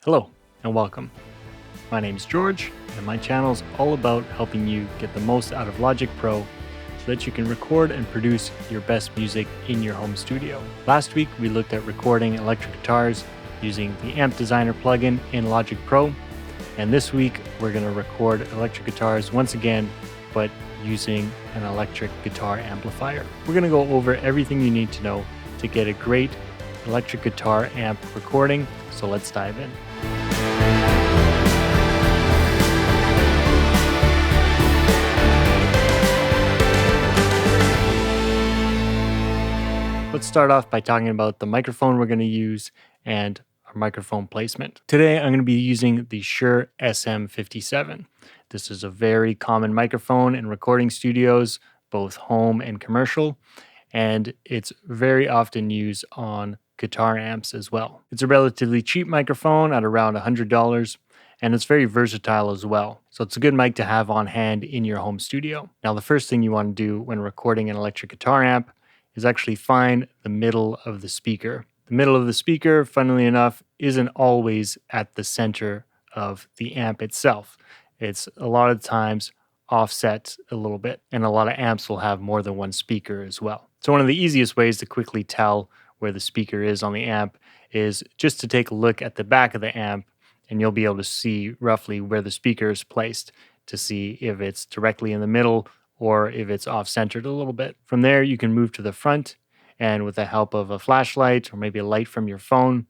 Hello and welcome. My name is George and my channel is all about helping you get the most out of Logic Pro so that you can record and produce your best music in your home studio. Last week we looked at recording electric guitars using the Amp Designer plugin in Logic Pro, and this week we're going to record electric guitars once again, but using an electric guitar amplifier. We're going to go over everything you need to know to get a great electric guitar amp recording, so let's dive in. Let's start off by talking about the microphone we're going to use and our microphone placement. Today I'm going to be using the Shure SM57. This is a very common microphone in recording studios, both home and commercial, and it's very often used on guitar amps as well. It's a relatively cheap microphone at around $100, and it's very versatile as well. So it's a good mic to have on hand in your home studio. Now, the first thing you want to do when recording an electric guitar amp is actually find the middle of the speaker. The middle of the speaker, funnily enough, isn't always at the center of the amp itself. It's a lot of times offset a little bit, and a lot of amps will have more than one speaker as well. So one of the easiest ways to quickly tell where the speaker is on the amp is just to take a look at the back of the amp, and you'll be able to see roughly where the speaker is placed to see if it's directly in the middle or if it's off-centered a little bit. From there, you can move to the front, and with the help of a flashlight or maybe a light from your phone,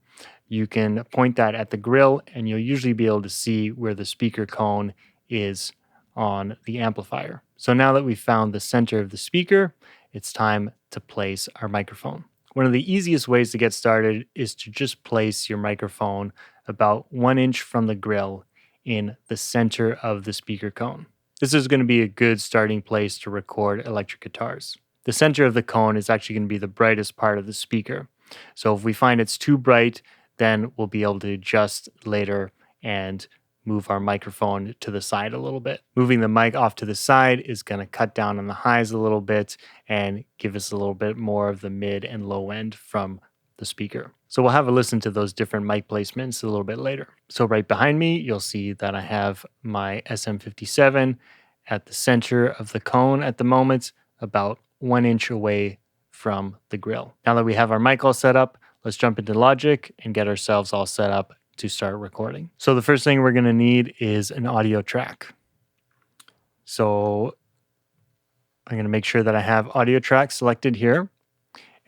you can point that at the grill, and you'll usually be able to see where the speaker cone is on the amplifier. So now that we've found the center of the speaker, it's time to place our microphone. One of the easiest ways to get started is to just place your microphone about 1 inch from the grill in the center of the speaker cone. This is going to be a good starting place to record electric guitars. The center of the cone is actually going to be the brightest part of the speaker. So if we find it's too bright, then we'll be able to adjust later and move our microphone to the side a little bit. Moving the mic off to the side is going to cut down on the highs a little bit and give us a little bit more of the mid and low end from the speaker. So we'll have a listen to those different mic placements a little bit later. So right behind me, you'll see that I have my SM57 at the center of the cone at the moment, about 1 inch away from the grill. Now that we have our mic all set up, let's jump into Logic and get ourselves all set up to start recording. So the first thing we're going to need is an audio track. So I'm going to make sure that I have audio track selected here.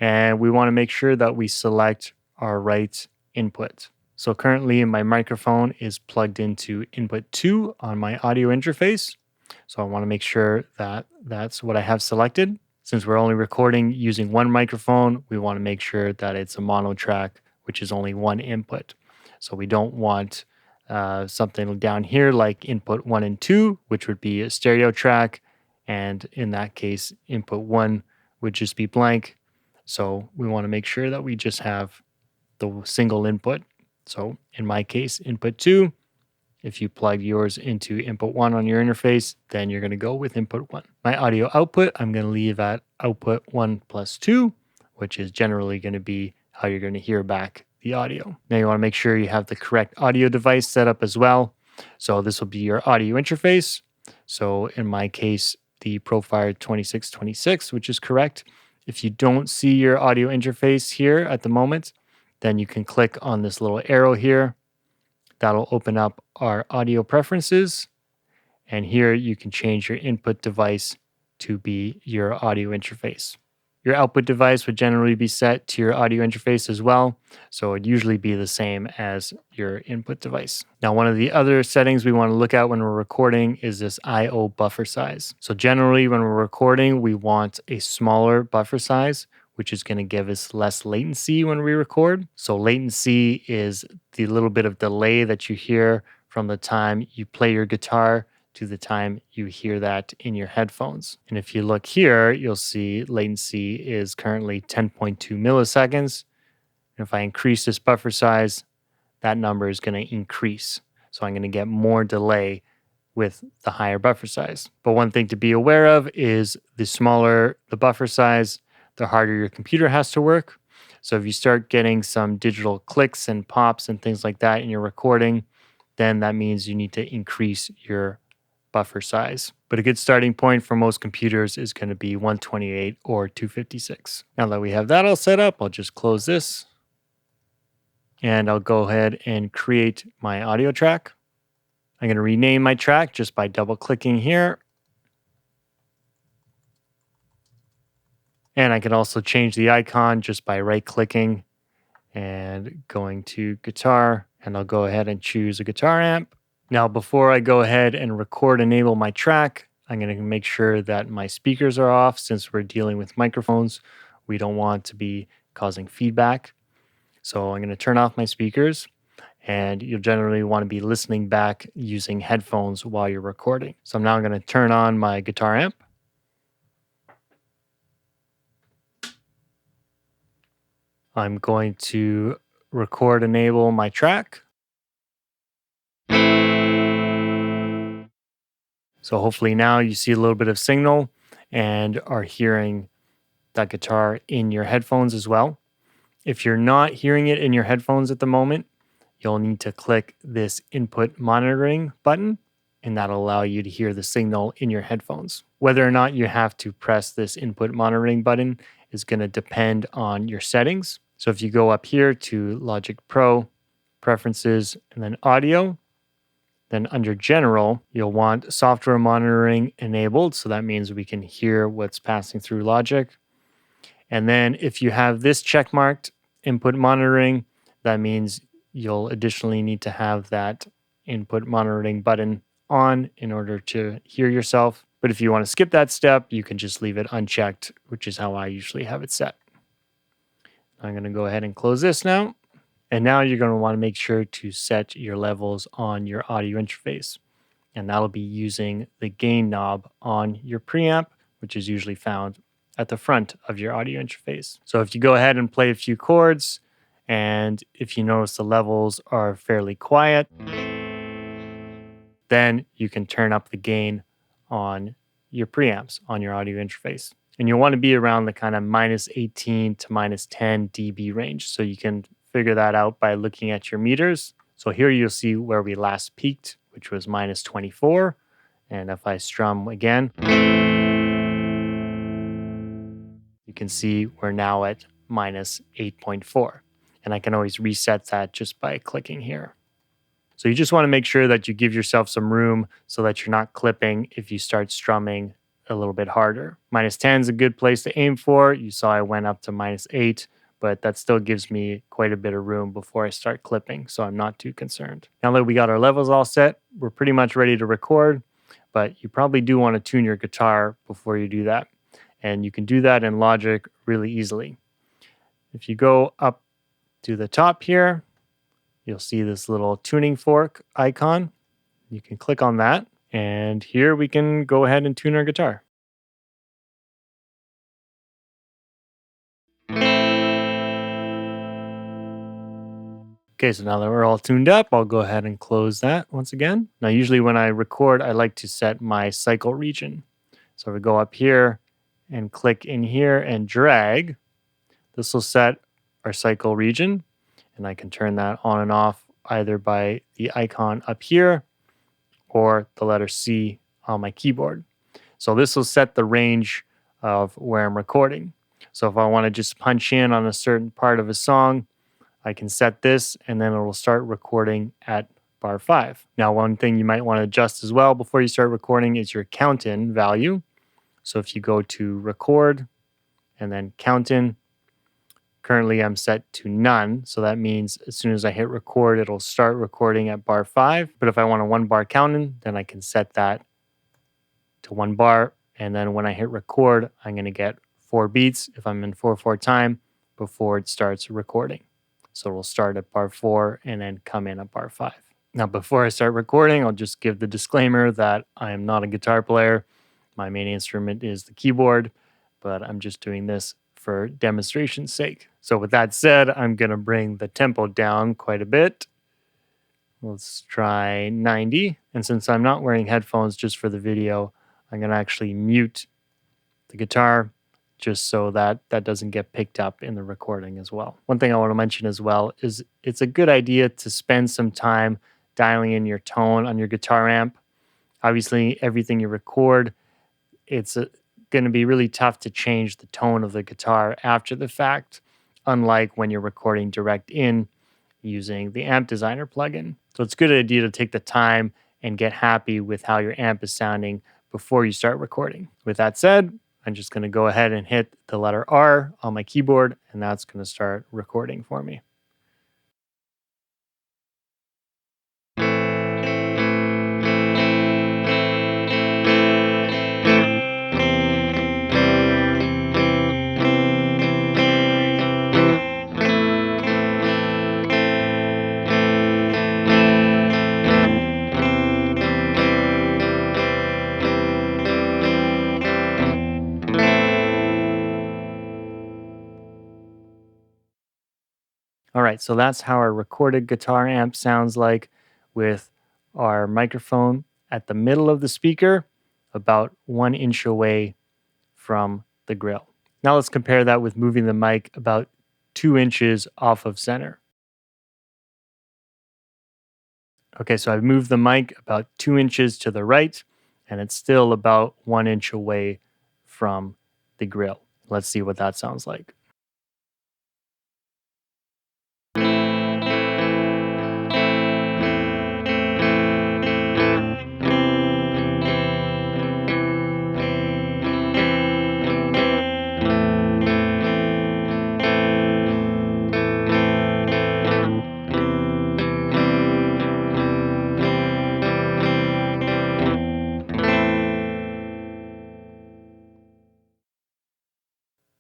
And we want to make sure that we select our right input. So currently my microphone is plugged into input 2 on my audio interface. So I want to make sure that that's what I have selected. Since we're only recording using one microphone, we want to make sure that it's a mono track, which is only one input. So we don't want something down here like input 1 and 2, which would be a stereo track. And in that case, input 1 would just be blank. So we want to make sure that we just have the single input. So in my case, input 2. If you plug yours into input 1 on your interface, then you're going to go with input 1. My audio output, I'm going to leave at output 1 plus 2, which is generally going to be how you're going to hear back the audio. Now you want to make sure you have the correct audio device set up as well. So this will be your audio interface. So in my case, the Profire 2626, which is correct. If you don't see your audio interface here at the moment, then you can click on this little arrow here. That'll open up our audio preferences. And here you can change your input device to be your audio interface. Your output device would generally be set to your audio interface as well. So it'd usually be the same as your input device. Now, one of the other settings we want to look at when we're recording is this I/O buffer size. So generally when we're recording, we want a smaller buffer size, which is going to give us less latency when we record. So latency is the little bit of delay that you hear from the time you play your guitar to the time you hear that in your headphones. And if you look here, you'll see latency is currently 10.2 milliseconds. And if I increase this buffer size, that number is going to increase. So I'm going to get more delay with the higher buffer size. But one thing to be aware of is the smaller the buffer size, the harder your computer has to work. So if you start getting some digital clicks and pops and things like that in your recording, then that means you need to increase your buffer size. But a good starting point for most computers is going to be 128 or 256. Now that we have that all set up, I'll just close this and I'll go ahead and create my audio track. I'm going to rename my track just by double clicking here. And I can also change the icon just by right clicking and going to guitar, and I'll go ahead and choose a guitar amp. Now, before I go ahead and record enable my track, I'm going to make sure that my speakers are off. Since we're dealing with microphones, we don't want to be causing feedback. So I'm going to turn off my speakers, and you'll generally want to be listening back using headphones while you're recording. So I'm now going to turn on my guitar amp. I'm going to record enable my track. So hopefully now you see a little bit of signal and are hearing that guitar in your headphones as well. If you're not hearing it in your headphones at the moment, you'll need to click this input monitoring button, and that'll allow you to hear the signal in your headphones. Whether or not you have to press this input monitoring button is going to depend on your settings. So if you go up here to Logic Pro, Preferences, and then Audio, then under General, you'll want software monitoring enabled. So that means we can hear what's passing through Logic. And then if you have this check marked, input monitoring, that means you'll additionally need to have that input monitoring button on in order to hear yourself. But if you want to skip that step, you can just leave it unchecked, which is how I usually have it set. I'm going to go ahead and close this now. And now you're going to want to make sure to set your levels on your audio interface. And that'll be using the gain knob on your preamp, which is usually found at the front of your audio interface. So if you go ahead and play a few chords, and if you notice the levels are fairly quiet, then you can turn up the gain on your preamps on your audio interface. And you'll want to be around the kind of minus 18 to minus 10 dB range. So you can figure that out by looking at your meters. So here you'll see where we last peaked, which was minus 24. And if I strum again, you can see we're now at minus 8.4. And I can always reset that just by clicking here. So you just want to make sure that you give yourself some room so that you're not clipping if you start strumming a little bit harder. Minus 10 is a good place to aim for. You saw I went up to minus 8, but that still gives me quite a bit of room before I start clipping, so I'm not too concerned. Now that we got our levels all set, we're pretty much ready to record, but you probably do want to tune your guitar before you do that. And you can do that in Logic really easily. If you go up to the top here, you'll see this little tuning fork icon. You can click on that, and here we can go ahead and tune our guitar. Okay, so now that we're all tuned up, I'll go ahead and close that once again. Now, usually when I record, I like to set my cycle region. So we go up here and click in here and drag. This will set our cycle region, and I can turn that on and off either by the icon up here or the letter C on my keyboard. So this will set the range of where I'm recording. So if I want to just punch in on a certain part of a song, I can set this and then it will start recording at bar 5. Now, one thing you might want to adjust as well before you start recording is your count in value. So if you go to record and then count in, currently I'm set to none. So that means as soon as I hit record, it'll start recording at bar 5. But if I want a 1 bar count in, then I can set that to 1 bar. And then when I hit record, I'm going to get 4 beats if I'm in 4/4 time before it starts recording. So it'll start at bar 4 and then come in at bar 5. Now, before I start recording, I'll just give the disclaimer that I am not a guitar player. My main instrument is the keyboard, but I'm just doing this for demonstration's sake. So with that said, I'm going to bring the tempo down quite a bit. Let's try 90. And since I'm not wearing headphones just for the video, I'm going to actually mute the guitar, just so that that doesn't get picked up in the recording as well. One thing I want to mention as well is it's a good idea to spend some time dialing in your tone on your guitar amp. Obviously, everything you record, it's going to be really tough to change the tone of the guitar after the fact, unlike when you're recording direct in using the Amp Designer plugin. So it's a good idea to take the time and get happy with how your amp is sounding before you start recording. With that said, I'm just going to go ahead and hit the letter R on my keyboard, and that's going to start recording for me. All right, so that's how our recorded guitar amp sounds like with our microphone at the middle of the speaker, about 1 inch away from the grill. Now let's compare that with moving the mic about 2 inches off of center. Okay, so I've moved the mic about 2 inches to the right, and it's still about 1 inch away from the grill. Let's see what that sounds like.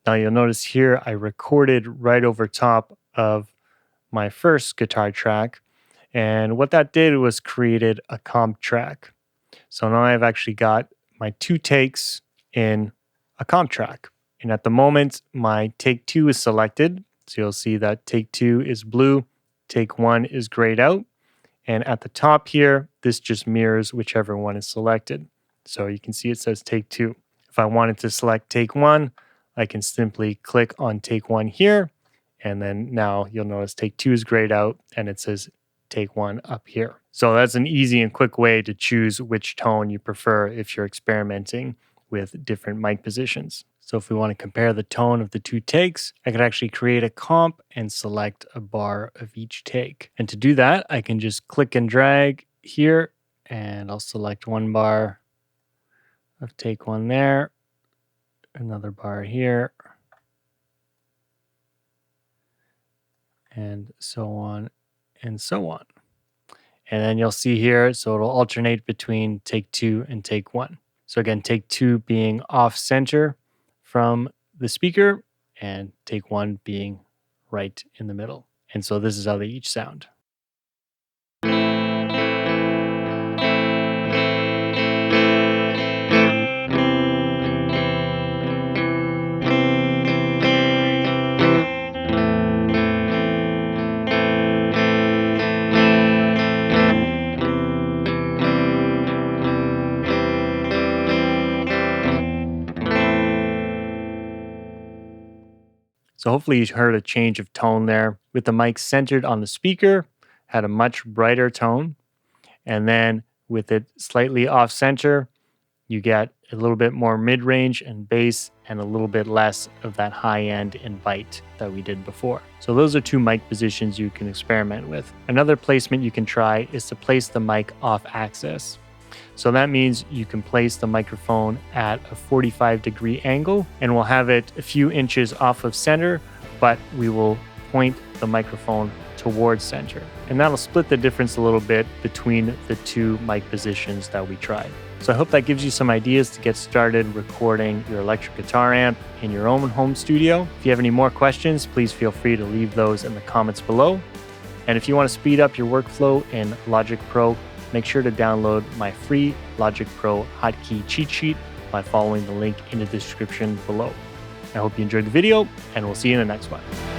Now you'll notice here I recorded right over top of my first guitar track. And what that did was created a comp track. So now I've actually got my 2 takes in a comp track. And at the moment, my take 2 is selected. So you'll see that take 2 is blue, take 1 is grayed out. And at the top here, this just mirrors whichever one is selected. So you can see it says take 2. If I wanted to select take 1, I can simply click on take 1 here. And then now you'll notice take 2 is grayed out and it says take 1 up here. So that's an easy and quick way to choose which tone you prefer if you're experimenting with different mic positions. So if we want to compare the tone of the 2 takes, I could actually create a comp and select a bar of each take. And to do that, I can just click and drag here, and I'll select 1 bar of take 1 there, another bar here, and so on and so on. And then you'll see here, so it'll alternate between take 2 and take 1. So again, take 2 being off center from the speaker and take 1 being right in the middle. And so this is how they each sound. So hopefully you heard a change of tone there. With the mic centered on the speaker, had a much brighter tone. And then with it slightly off center, you get a little bit more mid-range and bass and a little bit less of that high end and bite that we did before. So those are 2 mic positions you can experiment with. Another placement you can try is to place the mic off axis. So that means you can place the microphone at a 45-degree angle, and we'll have it a few inches off of center, but we will point the microphone towards center. And that'll split the difference a little bit between the 2 mic positions that we tried. So I hope that gives you some ideas to get started recording your electric guitar amp in your own home studio. If you have any more questions, please feel free to leave those in the comments below. And if you want to speed up your workflow in Logic Pro, make sure to download my free Logic Pro hotkey cheat sheet by following the link in the description below. I hope you enjoyed the video, and we'll see you in the next one.